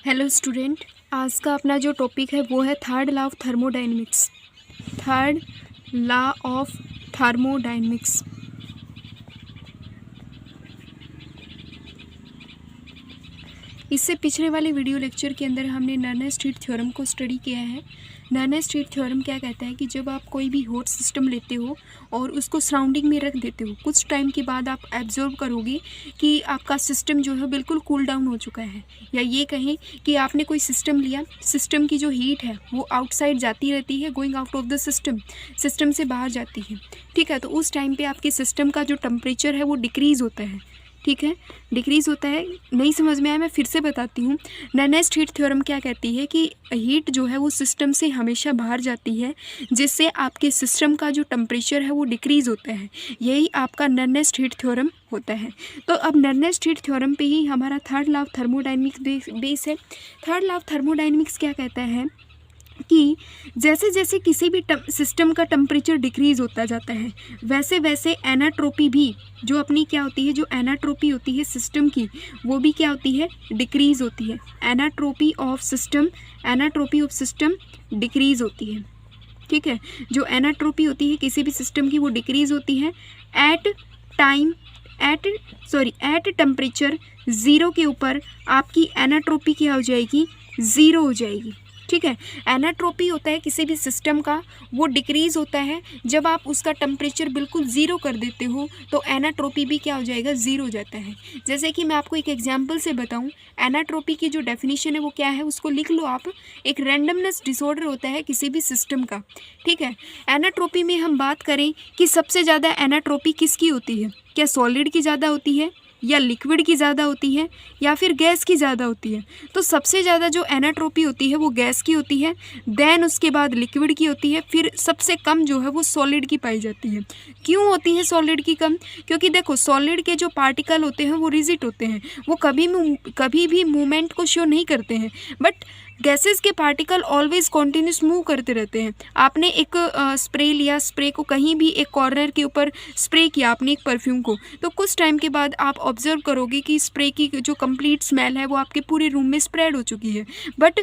Hello student, आज का अपना जो टॉपिक है वो है third law of thermodynamics. Third law of thermodynamics. इससे पिछले वाले वीडियो लेक्चर के अंदर हमने नर्नेस-स्टीट थ्योरम को स्टडी किया है। नर्नेस-स्टीट थ्योरम क्या कहता है कि जब आप कोई भी हॉट सिस्टम लेते हो और उसको सराउंडिंग में रख देते हो, कुछ टाइम के बाद आप एब्जॉर्व करोगे कि आपका सिस्टम जो है बिल्कुल कूल डाउन हो चुका है। या ये कहें कि आपने कोई सिस्टम लिया, सिस्टम की जो हीट है वो आउटसाइड जाती रहती है, going out of the system, system से बाहर जाती है। ठीक है, तो उस टाइम पे आपके सिस्टम का जो टेम्परेचर है वो डिक्रीज़ होता है। ठीक है, डिक्रीज़ होता है। नहीं समझ में आया, मैं फिर से बताती हूँ। नर्नेस-स्टीट थ्योरम क्या कहती है कि हीट जो है वो सिस्टम से हमेशा बाहर जाती है, जिससे आपके सिस्टम का जो टेम्परेचर है वो डिक्रीज़ होता है। यही आपका नर्नेस-स्टीट थ्योरम होता है। तो अब नर्नेस-स्टीट थ्योरम पे ही हमारा third law of thermodynamics base है। थर्ड लॉ ऑफ थर्मोडायनेमिक्स क्या कहता है कि जैसे जैसे किसी भी सिस्टम का टेम्परेचर डिक्रीज़ होता जाता है, वैसे वैसे एनाट्रोपी भी जो अपनी क्या होती है, जो एनाट्रोपी होती है सिस्टम की, वो भी क्या होती है, डिक्रीज़ होती है। एनाट्रोपी ऑफ सिस्टम डिक्रीज़ होती है। ठीक है, जो एनाट्रोपी होती है किसी भी सिस्टम की वो डिक्रीज़ होती है एट टेम्परेचर ज़ीरो के ऊपर आपकी एनाट्रोपी क्या हो जाएगी, ज़ीरो हो जाएगी। ठीक है, एनाट्रोपी होता है किसी भी सिस्टम का, वो डिक्रीज़ होता है जब आप उसका टेम्परेचर बिल्कुल ज़ीरो कर देते हो, तो एनाट्रोपी भी क्या हो जाएगा, ज़ीरो हो जाता है। जैसे कि मैं आपको एक एग्जांपल से बताऊं, एनाट्रोपी की जो डेफिनेशन है वो क्या है, उसको लिख लो आप। एक रैंडमनेस डिसऑर्डर होता है किसी भी सिस्टम का। ठीक है, एनाट्रोपी में हम बात करें कि सबसे ज़्यादा एनाट्रोपी किसकी होती है, क्या सॉलिड की ज़्यादा होती है, या लिक्विड की ज़्यादा होती है, या फिर गैस की ज़्यादा होती है। तो सबसे ज़्यादा जो एनाट्रोपी होती है वो गैस की होती है, देन उसके बाद लिक्विड की होती है, फिर सबसे कम जो है वो सॉलिड की पाई जाती है। क्यों होती है सॉलिड की कम? क्योंकि देखो, सॉलिड के जो पार्टिकल होते हैं वो रिजिड होते हैं, वो कभी भी मूवमेंट को शो नहीं करते हैं, बट गैसेस के पार्टिकल ऑलवेज कॉन्टिन्यूस मूव करते रहते हैं। आपने एक स्प्रे लिया, स्प्रे को कहीं भी एक कॉर्नर के ऊपर स्प्रे किया आपने एक परफ्यूम को, तो कुछ टाइम के बाद आप ऑब्जर्व करोगे कि स्प्रे की जो कंप्लीट स्मेल है वो आपके पूरे रूम में स्प्रेड हो चुकी है। बट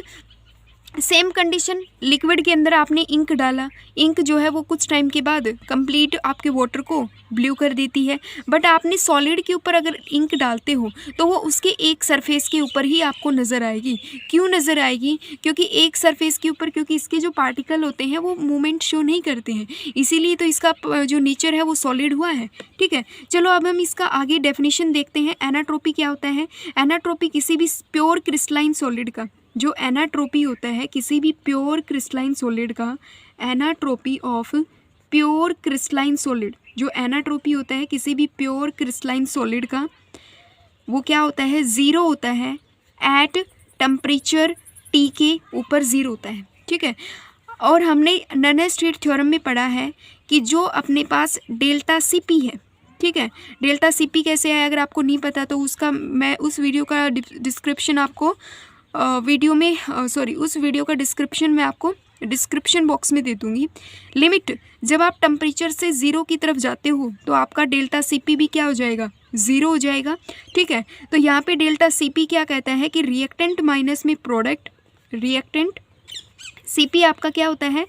सेम कंडीशन लिक्विड के अंदर आपने इंक डाला, इंक जो है वो कुछ टाइम के बाद कंप्लीट आपके वाटर को ब्लू कर देती है। बट आपने सॉलिड के ऊपर अगर इंक डालते हो तो वो उसके एक सरफेस के ऊपर ही आपको नज़र आएगी। क्यों नज़र आएगी? क्योंकि एक सरफेस के ऊपर, क्योंकि इसके जो पार्टिकल होते हैं वो मूवमेंट शो नहीं करते हैं, इसीलिए तो इसका जो नेचर है वो सॉलिड हुआ है। ठीक है, चलो अब हम इसका आगे डेफिनेशन देखते हैं। एनाट्रोपी क्या होता है? एनाट्रोपी किसी भी प्योर क्रिस्टलाइन सॉलिड का, जो एनाट्रोपी होता है किसी भी प्योर क्रिस्टलाइन सॉलिड का, एनाट्रोपी ऑफ प्योर क्रिस्टलाइन सॉलिड, जो एनाट्रोपी होता है किसी भी प्योर क्रिस्टलाइन सॉलिड का, वो क्या होता है, ज़ीरो होता है। एट टेम्परेचर टी के ऊपर ज़ीरो होता है। ठीक है, और हमने नर्नेस-स्टीट थ्योरम में पढ़ा है कि जो अपने पास डेल्टा सीपी है, ठीक है, डेल्टा सीपी कैसे है, अगर आपको नहीं पता तो उसका मैं उस वीडियो का डिस्क्रिप्शन आपको उस वीडियो का डिस्क्रिप्शन मैं आपको डिस्क्रिप्शन बॉक्स में दे दूँगी। लिमिट, जब आप टेम्परेचर से ज़ीरो की तरफ जाते हो तो आपका डेल्टा सीपी भी क्या हो जाएगा, ज़ीरो हो जाएगा। ठीक है, तो यहाँ पे डेल्टा सीपी क्या कहता है कि रिएक्टेंट माइनस में प्रोडक्ट, रिएक्टेंट सीपी आपका क्या होता है,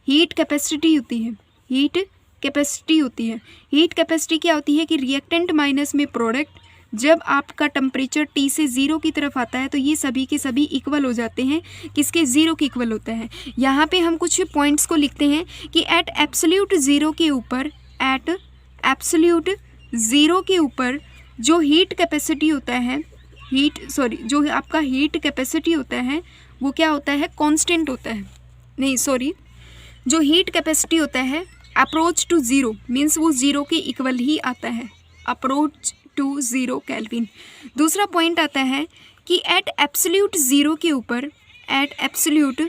हीट कैपेसिटी होती है, हीट कैपेसिटी होती है। हीट कैपेसिटी क्या होती है कि रिएक्टेंट माइनस में प्रोडक्ट, जब आपका टेम्परेचर टी से ज़ीरो की तरफ आता है तो ये सभी के सभी इक्वल हो जाते हैं, किसके, ज़ीरो के इक्वल होता है। यहाँ पे हम कुछ पॉइंट्स को लिखते हैं कि एट एब्सोल्यूट ज़ीरो के ऊपर, एट एब्सोल्यूट ज़ीरो के ऊपर जो हीट कैपेसिटी होता है, जो आपका हीट कैपेसिटी होता है वो क्या होता है, कांस्टेंट होता है। जो हीट कैपेसिटी होता है अप्रोच टू ज़ीरो, मीन्स वो ज़ीरो के इक्वल ही आता है, अप्रोच टू ज़ीरो केल्विन। दूसरा पॉइंट आता है कि एट एब्सोल्यूट ज़ीरो के ऊपर, at absolute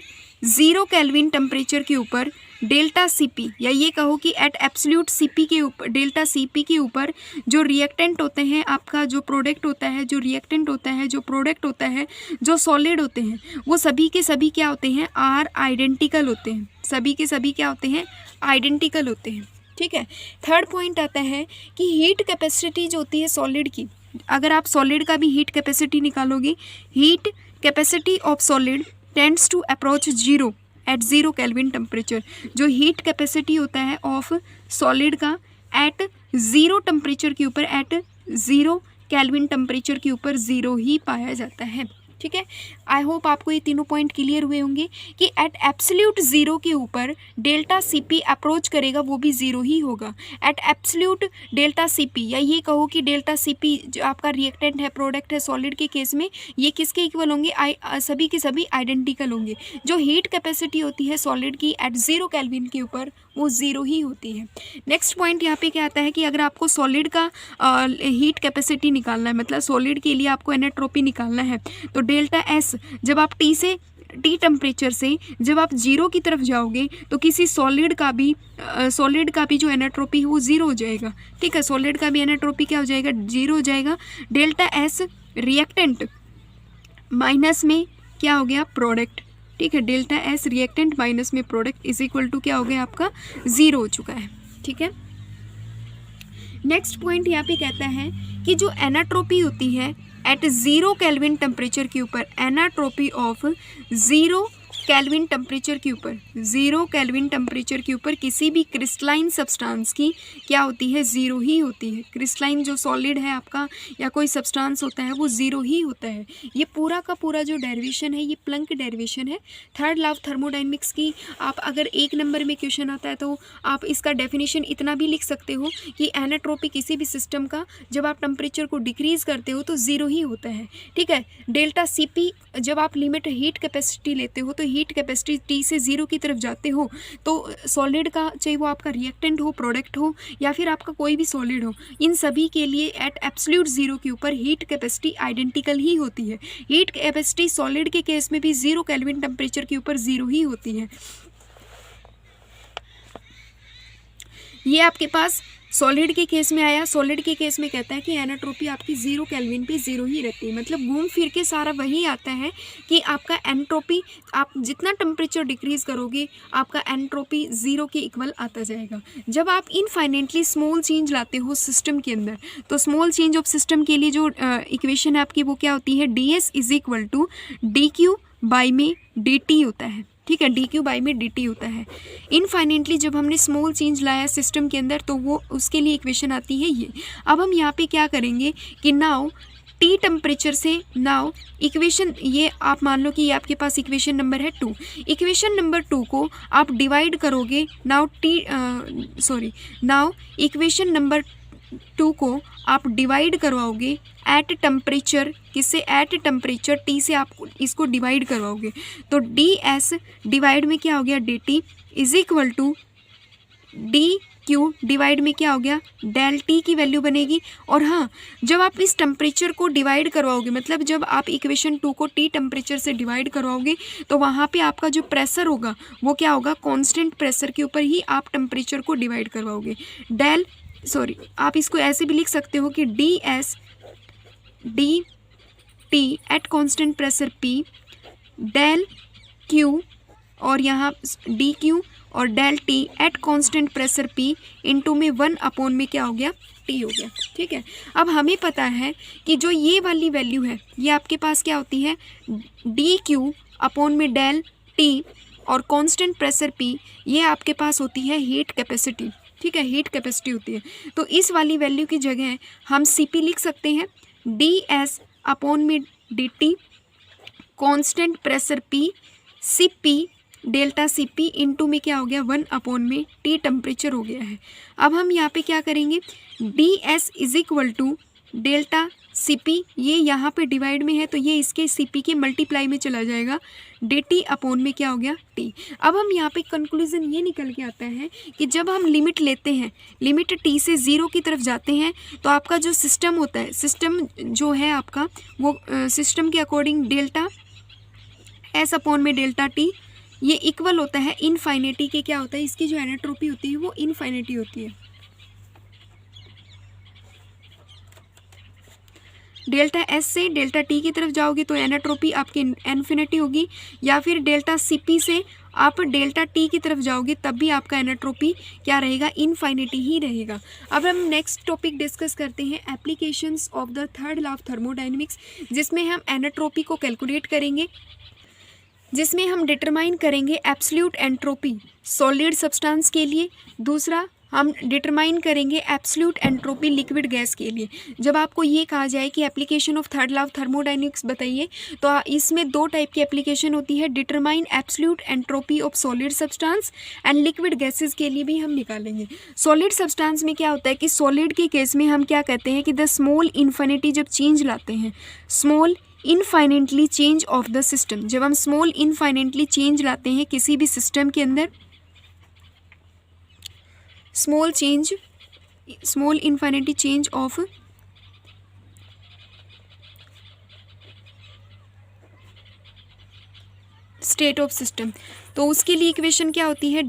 zero kelvin temperature के ऊपर डेल्टा सीपी, या ये कहो कि एट एब्सोल्यूट सीपी के ऊपर, डेल्टा सीपी के ऊपर जो रिएक्टेंट होते हैं, आपका जो प्रोडक्ट होता है, जो रिएक्टेंट होता है, जो प्रोडक्ट होता है, जो सॉलिड होते हैं, वो सभी के सभी क्या होते हैं, आर आइडेंटिकल होते हैं। सभी के सभी क्या होते हैं, आइडेंटिकल होते हैं। ठीक है, थर्ड पॉइंट आता है कि हीट कैपेसिटी जो होती है सॉलिड की, अगर आप सॉलिड का भी हीट कैपेसिटी निकालोगे, heat capacity of solid tends to approach zero at zero kelvin temperature. जो हीट कैपेसिटी होता है ऑफ सॉलिड का एट ज़ीरो टेम्परेचर के ऊपर, एट ज़ीरो केल्विन टेम्परेचर के ऊपर ज़ीरो ही पाया जाता है। ठीक है, आई होप आपको ये तीनों पॉइंट क्लियर हुए होंगे कि एट एब्सोल्यूट ज़ीरो के ऊपर डेल्टा सी पी अप्रोच करेगा वो भी ज़ीरो ही होगा। At absolute delta C P, या ये कहो कि डेल्टा सी पी जो आपका रिएक्टेंट है, प्रोडक्ट है सॉलिड के केस में, ये किसके इक्वल होंगे? सभी के सभी आइडेंटिकल होंगे। जो हीट कैपेसिटी होती है सॉलिड की एट ज़ीरो केल्विन के ऊपर वो ज़ीरो ही होती है। नेक्स्ट पॉइंट यहाँ पे क्या आता है कि अगर आपको सॉलिड का हीट कैपेसिटी निकालना है, मतलब सॉलिड के लिए आपको एनेट्रोपी निकालना है, तो डेल्टा एस जब आप टी टेम्परेचर से जब आप जीरो की तरफ जाओगे तो किसी सॉलिड का भी जो एनेट्रोपी है वो ज़ीरो हो जाएगा। ठीक है, सॉलिड का भी एनेट्रोपी क्या हो जाएगा? ज़ीरो हो जाएगा। डेल्टा एस रिएक्टेंट माइनस में क्या हो गया? प्रोडक्ट। ठीक है, डेल्टा एस रिएक्टेंट माइनस में प्रोडक्ट इज इक्वल टू क्या हो गया? आपका ज़ीरो हो चुका है। ठीक है, नेक्स्ट पॉइंट यहाँ पे कहता है कि जो एनाट्रोपी होती है एट ज़ीरो केल्विन टेम्परेचर के ऊपर, एनाट्रोपी ऑफ ज़ीरो केल्विन टेम्परेचर के ऊपर, ज़ीरो केल्विन टेम्परेचर के ऊपर किसी भी क्रिस्टलाइन सब्सटेंस की क्या होती है? ज़ीरो ही होती है। क्रिस्टलाइन जो सॉलिड है आपका या कोई सब्सटेंस होता है वो ज़ीरो ही होता है। ये पूरा का पूरा जो डेरिवेशन है ये प्लंक डेरिवेशन है। थर्ड लॉ ऑफ थर्मोडायनेमिक्स की आप अगर एक नंबर में क्वेश्चन आता है तो आप इसका डेफिनेशन इतना भी लिख सकते हो कि एनाट्रोपी किसी भी सिस्टम का जब आप टेम्परेचर को डिक्रीज़ करते हो तो ज़ीरो ही होता है। ठीक है, डेल्टा सी पी जब आप लिमिट हीट कैपेसिटी लेते हो तो हीट कैपेसिटी टी से ज़ीरो की तरफ जाते हो तो सॉलिड का, चाहे वो आपका रिएक्टेंट हो, प्रोडक्ट हो या फिर आपका कोई भी सॉलिड हो, इन सभी के लिए एट एब्सोल्यूट ज़ीरो के ऊपर हीट कैपेसिटी आइडेंटिकल ही होती है। हीट कैपेसिटी सॉलिड के केस में भी ज़ीरो केल्विन टेम्परेचर के ऊपर ज़ीरो ही होती है। ये आपके पास सॉलिड के केस में आया। सॉलिड के केस में कहता है कि एनाट्रोपी आपकी ज़ीरो केल्विन पे ज़ीरो ही रहती है। मतलब घूम फिर के सारा वही आता है कि आपका एंट्रोपी, आप जितना टेम्परेचर डिक्रीज़ करोगे आपका एंट्रोपी ज़ीरो के इक्वल आता जाएगा। जब आप इनफाइनेटली स्मॉल चेंज लाते हो सिस्टम के अंदर, तो स्मॉल चेंज ऑफ सिस्टम के लिए जो इक्वेशन है आपकी वो क्या होती है? D S is equal to D Q by में डी टी होता है। ठीक है, डी क्यू बाई में डी टी होता है। इनफाइनेटली जब हमने स्मॉल चेंज लाया सिस्टम के अंदर तो वो उसके लिए इक्वेशन आती है ये। अब हम यहाँ पे क्या करेंगे कि नाउ टी टेम्परेचर से, नाउ इक्वेशन ये आप मान लो कि ये आपके पास इक्वेशन नंबर है 2। इक्वेशन नंबर 2 को आप डिवाइड करोगे, नाउ इक्वेशन नंबर 2 को आप डिवाइड करवाओगे एट टेम्परेचर, किससे? एट टेम्परेचर टी से आप इसको डिवाइड करवाओगे तो डी एस डिवाइड में क्या हो गया? D T is equal to D Q divide में क्या हो गया? डेल टी की वैल्यू बनेगी। और हाँ, जब आप इस टेम्परेचर को डिवाइड करवाओगे, मतलब जब आप इक्वेशन 2 को टी टेम्परेचर से डिवाइड करवाओगे तो वहाँ पे आपका जो प्रेशर होगा वो क्या होगा? कांस्टेंट प्रेशर के ऊपर ही आप टेम्परेचर को डिवाइड करवाओगे। आप इसको ऐसे भी लिख सकते हो कि D S D T at constant pressure P del Q, और यहाँ डी क्यू और del T at constant pressure P into में 1 अपॉन में क्या हो गया? टी हो गया। ठीक है, अब हमें पता है कि जो ये वाली वैल्यू है ये आपके पास क्या होती है? डी क्यू अपॉन में डेल टी और कांस्टेंट प्रेशर पी, ये आपके पास होती है हीट कैपेसिटी। ठीक है, हीट कैपेसिटी होती है। तो इस वाली वैल्यू की जगह हम सी पी लिख सकते हैं डी एस अपॉन में D T constant pressure P C P delta C P into में क्या हो गया? 1 अपॉन में टी टेम्परेचर हो गया है। अब हम यहाँ पे क्या करेंगे? D S is equal to delta C P, ये यहाँ पे डिवाइड में है तो ये इसके सी पी के मल्टीप्लाई में चला जाएगा, डी टी अपॉन में क्या हो गया? टी। अब हम यहाँ पे कंक्लूजन ये निकल के आता है कि जब हम लिमिट लेते हैं, लिमिट टी से ज़ीरो की तरफ जाते हैं तो आपका जो सिस्टम होता है, सिस्टम जो है आपका वो सिस्टम के अकॉर्डिंग डेल्टा एस अपॉन में डेल्टा टी ये इक्वल होता है इनफाइनिटी के, क्या होता है? इसकी जो एनाट्रोपी होती है वो इनफाइनिटी होती है। डेल्टा एस से डेल्टा टी की तरफ जाओगे तो एनाट्रोपी आपकी इन्फिनिटी होगी, या फिर डेल्टा सी पी से आप डेल्टा टी की तरफ जाओगे तब भी आपका एनाट्रोपी क्या रहेगा, इनफाइनिटी ही रहेगा। अब हम नेक्स्ट टॉपिक डिस्कस करते हैं applications of the third law of thermodynamics, जिसमें हम एनाट्रोपी को कैलकुलेट करेंगे, जिसमें हम डिटरमाइन करेंगे एब्सोल्यूट एंट्रोपी सॉलिड सब्सटेंस के लिए, दूसरा हम डिटरमाइन करेंगे एब्सोल्यूट एंट्रोपी लिक्विड गैस के लिए। जब आपको ये कहा जाए कि application of third law of thermodynamics बताइए, तो इसमें दो टाइप की एप्लीकेशन होती है, determine absolute entropy of solid substance and liquid gases के लिए भी हम निकालेंगे। सॉलिड सब्सटेंस में क्या होता है कि सॉलिड के केस में हम क्या कहते हैं कि द स्मॉल इन्फिनिटी जब चेंज लाते हैं, small infinitely change of the system, जब हम स्मॉल इनफाइनेटली चेंज लाते हैं किसी भी सिस्टम के अंदर, small infinity change of state of system, तो उसके लिए इक्वेशन क्या होती है,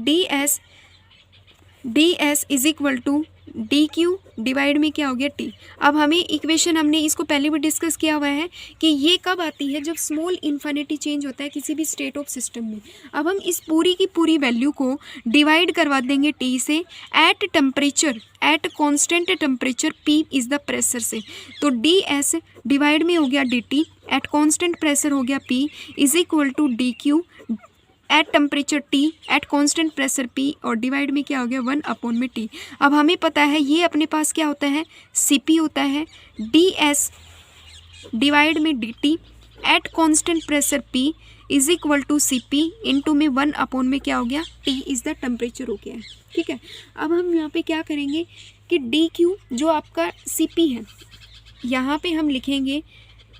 D S is equal to D Q divide में क्या हो गया टी। अब हमें इक्वेशन, हमने इसको पहले भी डिस्कस किया हुआ है कि ये कब आती है, जब स्मॉल इन्फिनिटी चेंज होता है किसी भी स्टेट ऑफ सिस्टम में। अब हम इस पूरी की पूरी वैल्यू को डिवाइड करवा देंगे टी से at temperature, at constant temperature P is the pressure से, तो डी एस डिवाइड में हो गया D T at constant pressure हो गया P is equal to D Q at temperature T at constant pressure P, और divide में क्या हो गया 1 में टी। अब हमें पता है ये अपने पास क्या होता है, सी पी होता है, डी एस डिवाइड में D T at constant pressure P is equal to C P into में 1 में क्या हो गया, टी इज़ द टेम्परेचर हो गया है। ठीक है, अब हम यहाँ पे क्या करेंगे कि डी क्यू जो आपका सी पी है, यहाँ पे हम लिखेंगे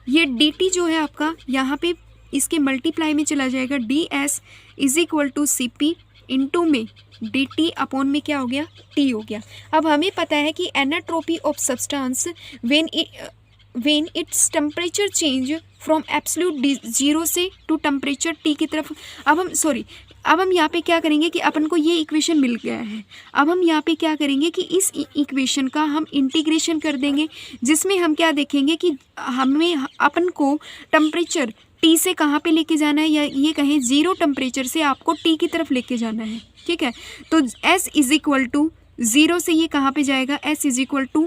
ये डी टी जो है आपका, यहाँ पे इसके मल्टीप्लाई में चला जाएगा, D S is equal to C P into में डी टी अपॉन में क्या हो गया, टी हो गया। अब हमें पता है कि entropy of substance when its temperature change from absolute zero से टू टेम्परेचर टी की तरफ। अब हम यहाँ पे क्या करेंगे कि अपन को ये इक्वेशन मिल गया है, अब हम यहाँ पे क्या करेंगे कि इस इक्वेशन का हम इंटीग्रेशन कर देंगे, जिसमें हम क्या देखेंगे कि हमें अपन को टेम्परेचर टी से कहाँ पे लेके जाना है, या ये कहें ज़ीरो टेम्परेचर से आपको टी की तरफ लेके जाना है। ठीक है, तो s is equal to zero से ये कहाँ पे जाएगा, s is equal to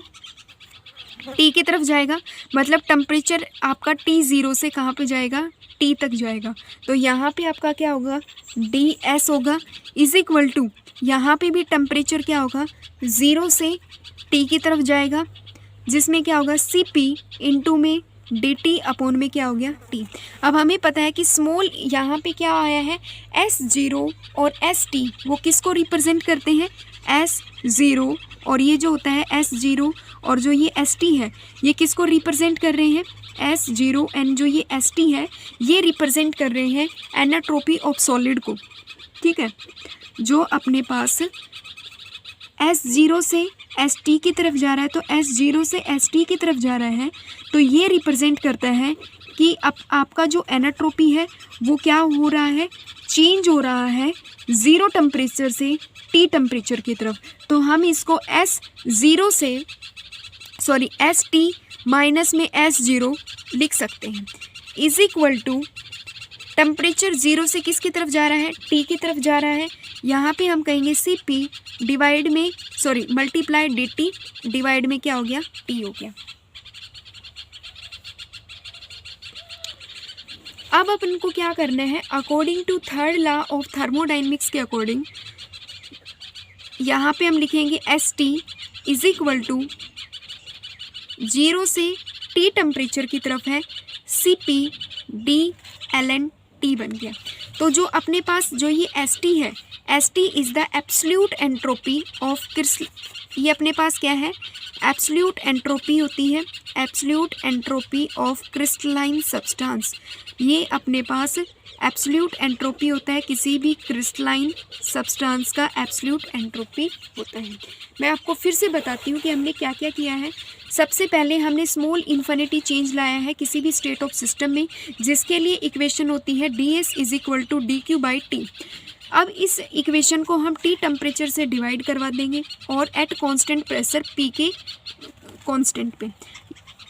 T की तरफ जाएगा, मतलब टेम्परेचर आपका टी ज़ीरो से कहाँ पे जाएगा, टी तक जाएगा। तो यहाँ पे आपका क्या होगा, डी एस होगा इज इक्वल टू, यहाँ पे भी टेम्परेचर क्या होगा, ज़ीरो से टी की तरफ जाएगा, जिसमें क्या होगा सी पी इंटू में डी टी अपॉन में क्या हो गया टी। अब हमें पता है कि स्मॉल यहाँ पे क्या आया है, एस जीरो और एस टी, वो किसको रिप्रेजेंट करते हैं, एस ज़ीरो, और ये जो होता है एस जीरो और जो ये एस टी है ये किसको रिप्रेजेंट कर रहे हैं, एस जीरो एंड जो ये एस टी है ये रिप्रेजेंट कर रहे हैं एनाट्रोपी ऑफ सॉलिड को। ठीक है, जो अपने पास एस जीरो से एस टी की तरफ जा रहा है, तो एस जीरो से एस टी की तरफ जा रहा है, तो ये रिप्रेजेंट करता है कि अब आपका जो एनाट्रोपी है वो क्या हो रहा है, चेंज हो रहा है ज़ीरो टेम्परेचर से टी टेम्परेचर की तरफ। तो हम इसको एस टी माइनस में एस जीरो लिख सकते हैं, is equal to temperature zero से किसकी तरफ जा रहा है, टी की तरफ जा रहा है। यहाँ पे हम कहेंगे सी पी डिवाइड में मल्टीप्लाई डी टी डिवाइड में क्या हो गया, टी हो गया। अब अपन को क्या करना है, according to third law of thermodynamics के अकॉर्डिंग यहाँ पे हम लिखेंगे S T is equal to zero से टी टेम्परेचर की तरफ है, C P D L N T बन गया। तो जो अपने पास जो ये एस टी है, S T is the absolute entropy of crystal, ये अपने पास क्या है, एब्सोल्यूट एंट्रोपी होती है, absolute entropy of crystalline substance. ये अपने पास एब्सोल्यूट एंट्रोपी होता है, किसी भी क्रिस्टलाइन सब्सटेंस का एब्सोल्यूट एंट्रोपी होता है। मैं आपको फिर से बताती हूँ कि हमने क्या क्या किया है। सबसे पहले हमने स्मॉल इन्फिनिटी चेंज लाया है किसी भी स्टेट ऑफ सिस्टम में, जिसके लिए इक्वेशन होती है D S is equal to D Q by T. अब इस इक्वेशन को हम टी टेम्परेचर से डिवाइड करवा देंगे और एट कांस्टेंट प्रेशर पी के कांस्टेंट पे।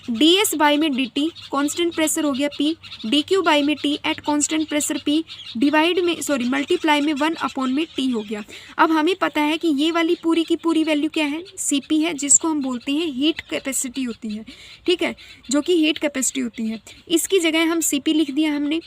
डी एस बाई में डी टी कॉन्स्टेंट प्रेशर हो गया पी, डी क्यू बाई में T at constant pressure P, divide में मल्टीप्लाई में 1 में टी हो गया। अब हमें पता है कि ये वाली पूरी की पूरी वैल्यू क्या है, सी पी है, जिसको हम बोलते हैं हीट कैपेसिटी होती है, ठीक है, जो कि हीट कैपेसिटी होती है। इसकी जगह हम सी पी लिख दिया हमने,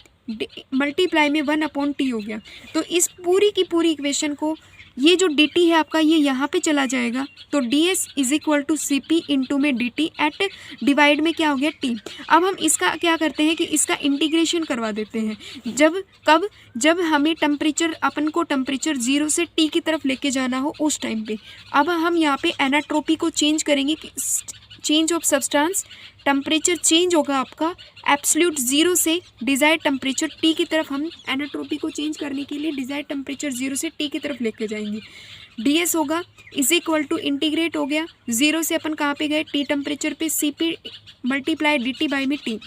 मल्टीप्लाई में 1/T हो गया। तो इस पूरी की पूरी इक्वेशन को, ये जो डी टी है आपका ये यहाँ पे चला जाएगा, तो D S is equal to C P into में डी टी एट डिवाइड में क्या हो गया टी। अब हम इसका क्या करते हैं कि इसका इंटीग्रेशन करवा देते हैं। जब हमें टेम्परेचर, अपन को टेम्परेचर 0 से टी की तरफ लेके जाना हो उस टाइम पे। अब हम यहाँ पे एनाट्रोपी को चेंज करेंगे कि change of substance, temperature change होगा आपका एब्सोल्यूट 0 से डिज़ायर्ड टेम्परेचर टी की तरफ। हम एनाट्रोपी को चेंज करने के लिए डिज़ायर्ड टेम्परेचर 0 से टी की तरफ लेके जाएंगे। डी एस होगा इज इक्वल टू इंटीग्रेट हो गया 0 से अपन कहाँ पे गए, टी टेम्परेचर पे, C P multiply D T by में टी।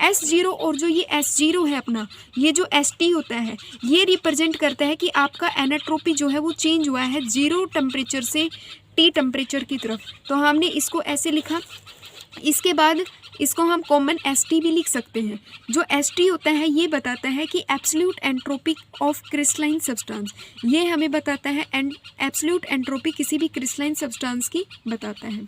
S0 और जो ये S0 है अपना, ये जो ST होता है ये रिप्रेजेंट करता है कि आपका एनाट्रोपी जो है वो चेंज हुआ है 0 टेम्परेचर से टी टेम्परेचर की तरफ। तो हमने इसको ऐसे लिखा। इसके बाद इसको हम कॉमन ST भी लिख सकते हैं। जो ST होता है ये बताता है कि absolute entropy of crystalline substance, ये हमें बताता है एब्सोल्यूट एंट्रोपी किसी भी क्रिस्टलाइन सब्सटेंस की बताता है।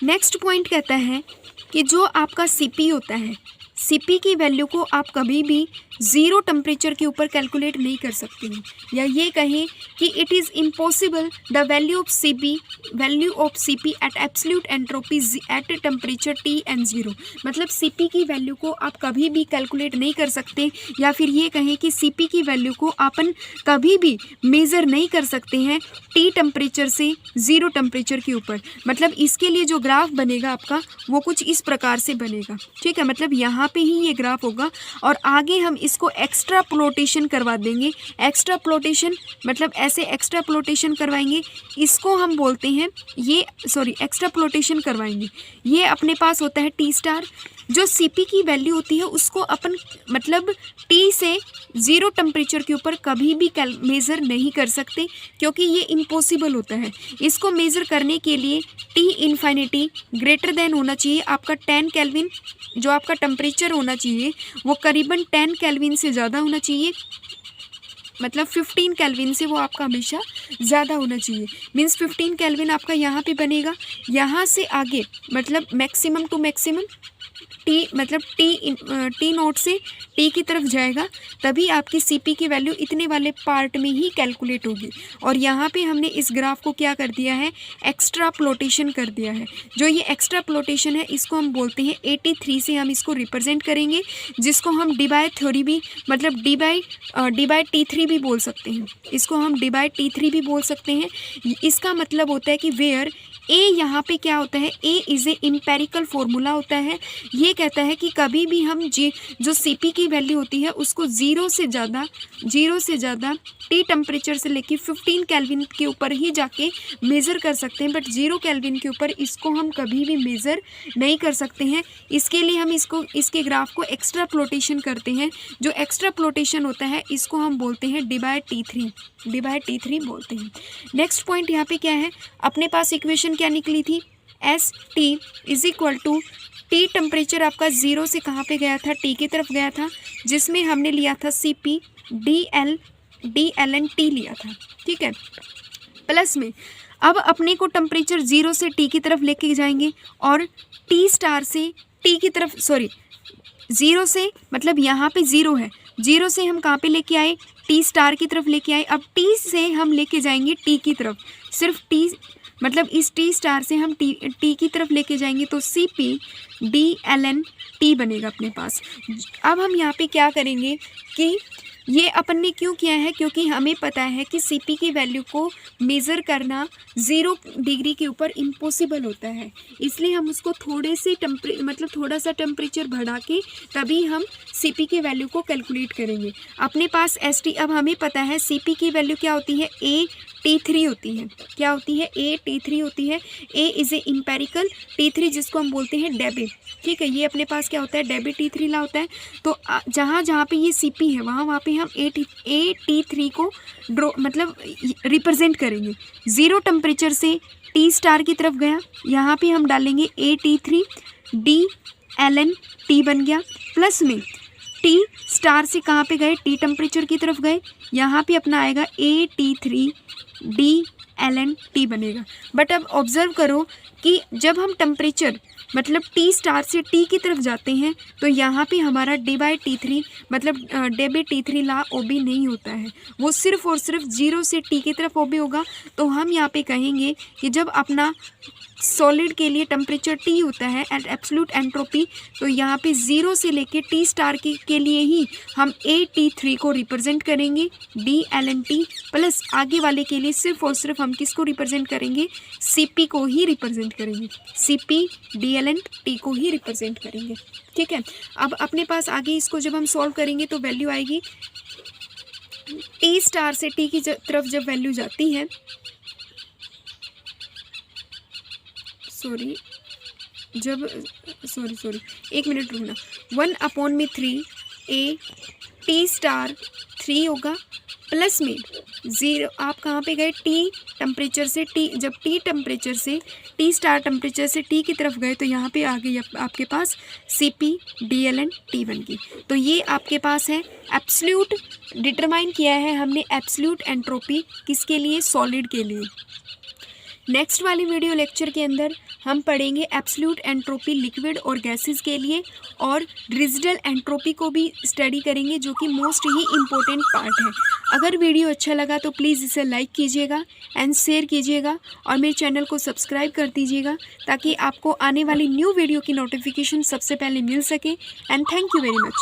नेक्स्ट पॉइंट कहता है कि जो आपका CP होता है, CP की वैल्यू को आप कभी भी 0 टेम्परेचर के ऊपर कैलकुलेट नहीं कर सकते हैं, या ये कहें कि it is impossible the value of CP at absolute entropy at temperature T and 0। मतलब CP की वैल्यू को आप कभी भी कैलकुलेट नहीं कर सकते, या फिर ये कहें कि CP की वैल्यू को अपन कभी भी मेज़र नहीं कर सकते हैं T टेम्परेचर से 0 टेम्परेचर के ऊपर। मतलब इसके लिए जो ग्राफ बनेगा आपका वो कुछ इस प्रकार से बनेगा, ठीक है। मतलब यहाँ पे ही ये ग्राफ होगा और आगे हम इसको एक्स्ट्रापोलेशन करवा देंगे। एक्स्ट्रापोलेशन मतलब ऐसे एक्स्ट्रापोलेशन करवाएंगे, इसको हम बोलते हैं एक्स्ट्रापोलेशन करवाएंगे। ये अपने पास होता है टी स्टार। जो CP की वैल्यू होती है उसको अपन मतलब T से 0 टेम्परेचर के ऊपर कभी भी मेज़र नहीं कर सकते, क्योंकि ये इम्पॉसिबल होता है। इसको मेज़र करने के लिए T इन्फिनिटी ग्रेटर देन होना चाहिए आपका 10 केल्विन। जो आपका टेम्परेचर होना चाहिए वो करीबन 10 केल्विन से ज़्यादा होना चाहिए, मतलब 15 केल्विन से वो आपका हमेशा ज़्यादा होना चाहिए। मीन्स 15 केल्विन आपका यहाँ पे बनेगा। यहाँ से आगे मतलब मैक्सिमम टू मैक्सिमम टी मतलब टी नोट से टी की तरफ जाएगा, तभी आपकी CP की वैल्यू इतने वाले पार्ट में ही कैलकुलेट होगी। और यहाँ पे हमने इस ग्राफ को क्या कर दिया है, एक्स्ट्रापोलेशन कर दिया है। जो ये एक्स्ट्रापोलेशन है इसको हम बोलते हैं 83 से हम इसको रिप्रेजेंट करेंगे, जिसको हम डी बाई थ्योरी भी मतलब डी बाई T3 भी बोल सकते हैं। इसको हम डी बाई T3 भी बोल सकते हैं। इसका मतलब होता है कि वेयर ए, यहाँ पे क्या होता है, A is a empirical formula होता है। ये कहता है कि कभी भी हम जो CP की वैल्यू होती है उसको 0 से ज़्यादा टी टेम्परेचर से लेके 15 केल्विन के ऊपर ही जाके मेज़र कर सकते हैं, बट 0 केल्विन के ऊपर इसको हम कभी भी मेज़र नहीं कर सकते हैं। इसके लिए हम इसके ग्राफ को एक्स्ट्रापोलेशन करते हैं। जो एक्स्ट्रापोलेशन होता है इसको हम बोलते हैं डी बाई T3 बोलते हैं। नेक्स्ट पॉइंट यहाँ पे क्या है, अपने पास इक्वेशन क्या निकली थी, ST is equal to T temperature आपका 0 से कहाँ पे गया था, टी की तरफ गया था, जिसमें हमने लिया था CP DLN T लिया था, ठीक है। प्लस में अब अपने को टेम्परेचर 0 से टी की तरफ लेके जाएंगे और टी स्टार से टी की तरफ 0 से मतलब यहाँ पे 0 है, 0 से हम कहाँ पे लेके आए, टी स्टार की तरफ लेके आए। अब टी से हम लेके जाएंगे टी की तरफ, सिर्फ टी मतलब इस टी स्टार से हम टी की तरफ लेके जाएंगे तो CP DLN T बनेगा अपने पास। अब हम यहाँ पे क्या करेंगे कि ये अपन ने क्यों किया है, क्योंकि हमें पता है कि CP की वैल्यू को मेज़र करना 0 डिग्री के ऊपर इम्पॉसिबल होता है, इसलिए हम उसको थोड़ा सा टेम्परेचर बढ़ा के तभी हम CP की वैल्यू को कैलकुलेट करेंगे। अपने पास ST, अब हमें पता है CP की वैल्यू क्या होती है, A T3 होती है। क्या होती है? A T3 होती है। A is a empirical, T3 जिसको हम बोलते हैं डेबे। ठीक है, ये अपने पास क्या होता है? डेबे T3 ला होता है। तो जहाँ जहाँ पे ये CP है वहाँ पे हम A T3 को मतलब रिप्रेजेंट करेंगे। ज़ीरो टेम्परेचर से T स्टार की तरफ गया, यहाँ पे हम डालेंगे A T3, D ln T बन गया, प्लस में T स्टार से कहाँ पे गए? T टेम्परेचर की तरफ गए, यहाँ पे अपना आएगा A T3 D ln T बनेगा। बट अब ऑब्ज़र्व करो कि जब हम टेम्परेचर मतलब T स्टार से T की तरफ जाते हैं तो यहाँ पे हमारा D/T3 मतलब D/T3 ला OB नहीं होता है, वो सिर्फ़ और सिर्फ 0 से T की तरफ OB होगा। तो हम यहाँ पे कहेंगे कि जब अपना सॉलिड के लिए टेम्परेचर T होता है एट एब्सोल्यूट एंट्रोपी, तो यहाँ पे 0 से लेके T स्टार के लिए ही हम A T3 को रिप्रेजेंट करेंगे D ln T, प्लस आगे वाले के लिए सिर्फ और सिर्फ हम किसको रिप्रेजेंट करेंगे? CP को ही रिप्रेजेंट करेंगे, CP D ln T को ही रिप्रेजेंट करेंगे। ठीक है, अब अपने पास आगे इसको जब हम सॉल्व करेंगे तो वैल्यू आएगी T स्टार से T की तरफ जब वैल्यू जाती है, सॉरी एक मिनट रुकना, 1/3 A T स्टार 3 होगा, प्लस में 0 आप कहाँ पे गए? T टेम्परेचर से T, जब T टेम्परेचर से T स्टार टेम्परेचर से T की तरफ गए तो यहाँ पे आ गई आपके पास CP D ln T बन गई। तो ये आपके पास है एब्सोल्यूट, डिटरमाइन किया है हमने एब्सोल्यूट एंट्रोपी किसके लिए? सॉलिड के लिए। नेक्स्ट वाली वीडियो लेक्चर के अंदर हम पढ़ेंगे एब्सोल्यूट एंट्रोपी लिक्विड और गैसेस के लिए, और रेजिडुअल एंट्रोपी को भी स्टडी करेंगे जो कि मोस्ट ही इम्पोर्टेंट पार्ट है। अगर वीडियो अच्छा लगा तो प्लीज़ इसे लाइक कीजिएगा एंड शेयर कीजिएगा और मेरे चैनल को सब्सक्राइब कर दीजिएगा ताकि आपको आने वाली न्यू वीडियो की नोटिफिकेशन सबसे पहले मिल सके। And thank you very much.